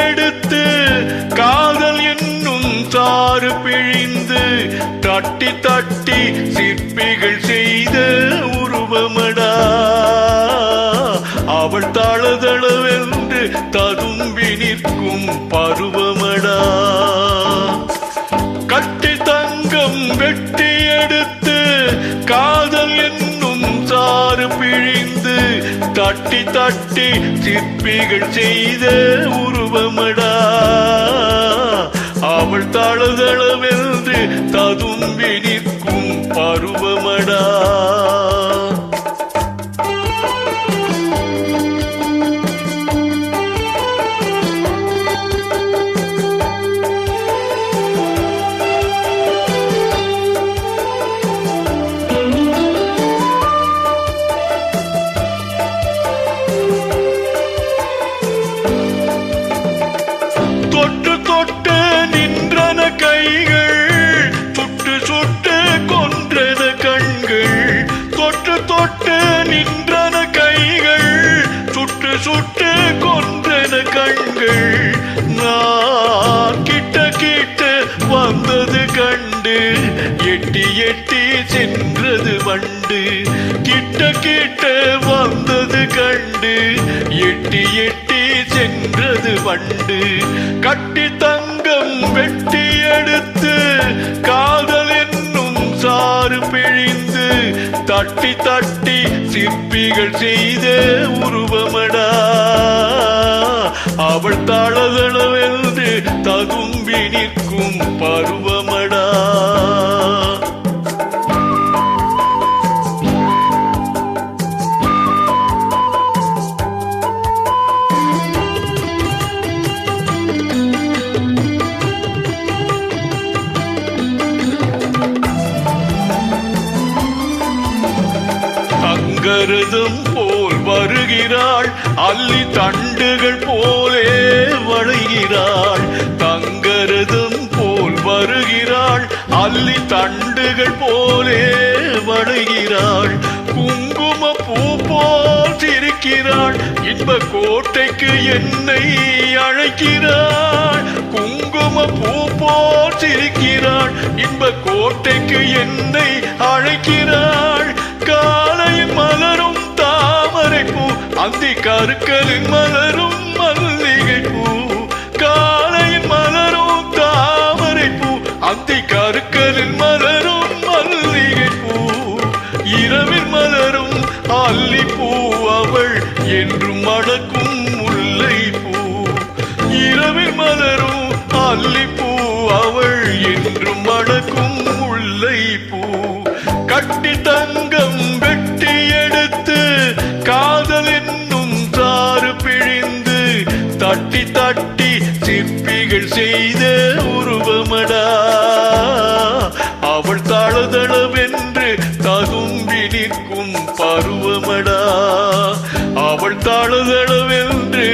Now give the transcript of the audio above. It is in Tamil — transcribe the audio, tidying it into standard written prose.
எடுத்து காதல் என்னும் சாறு பிழிந்து தட்டி தட்டி சிற்பிகள் செய்த உருவமடா அவள் தளதளவென்று ததும்பி நிற்கும் பருவமடா. கட்டி தங்கம் வெட்டி எடுத்து காதல் என்னும் சாறு பிழிந்து தட்டி தட்டி சிற்பிகள் செய்த உருவமடா அவள் தளதளவென்று ததும்பி நிற்கும் பருவமடா. தொட்டு தொட்டு நின்றன கைகள் சுட்டு சுட்டு கொன்றன கண்கள். தொட்டு தொட்டு நின்றன கைகள் சுட்டு சுட்டு கொன்றன கண்கள். நான் கிட்ட கிட்ட வந்தது கண்டு எட்டி எட்டி சென்றது வண்டு. கிட்ட கிட்ட வந்தது கண்டு எட்டி எட்டி சென்றது வண்டு. கட்டி தங்கம் வெட்டி எடுத்து காதல் என்னும் சாறு பிழிந்து தட்டி தட்டி சிற்பிகள் செய்த உருவமடா அவள் தளதளவென்று ததும்பி நிற்கும் பருவமடா. தங்கரதம் போல் வருகிறாள் அல்லி தண்டுகள் போலே வளைகிறாள். தங்கரதம் போல் வருகிறாள் அல்லி தண்டுகள் போலே வளைகிறாள். குங்கும பூ போல் சிரிக்கிறாள் இன்ப கோட்டைக்கு என்னை அழைக்கிறாள். குங்கும பூ போல் சிரிக்கிறாள் இன்ப கோட்டைக்கு என்னை அழைக்கிறாள். காலையில் மலரும் தாமரை பூ அந்தி கருக்களில் மலரும் மல்லிகை பூ. காலையில் மலரும் தாமரை பூ அந்தி கருக்களில் மலரும் மல்லிகை பூ. இரவில் மலரும் அல்லிப்பூ அவள் என்றும் மணக்கும் முல்லை பூ. இரவில் மலரும் அல்லிப்பூ அவள் என்றும் மணக்கும் முல்லை பூ. கட்டி தங்கம் வெட்டி எடுத்து காதல் என்னும் சாறு பிழிந்து தட்டி தட்டி சிற்பிகள் செய்த உருவமடா அவள் தளதளவென்று ததும்பி நிற்கும் பருவமடா அவள் தளதளவென்று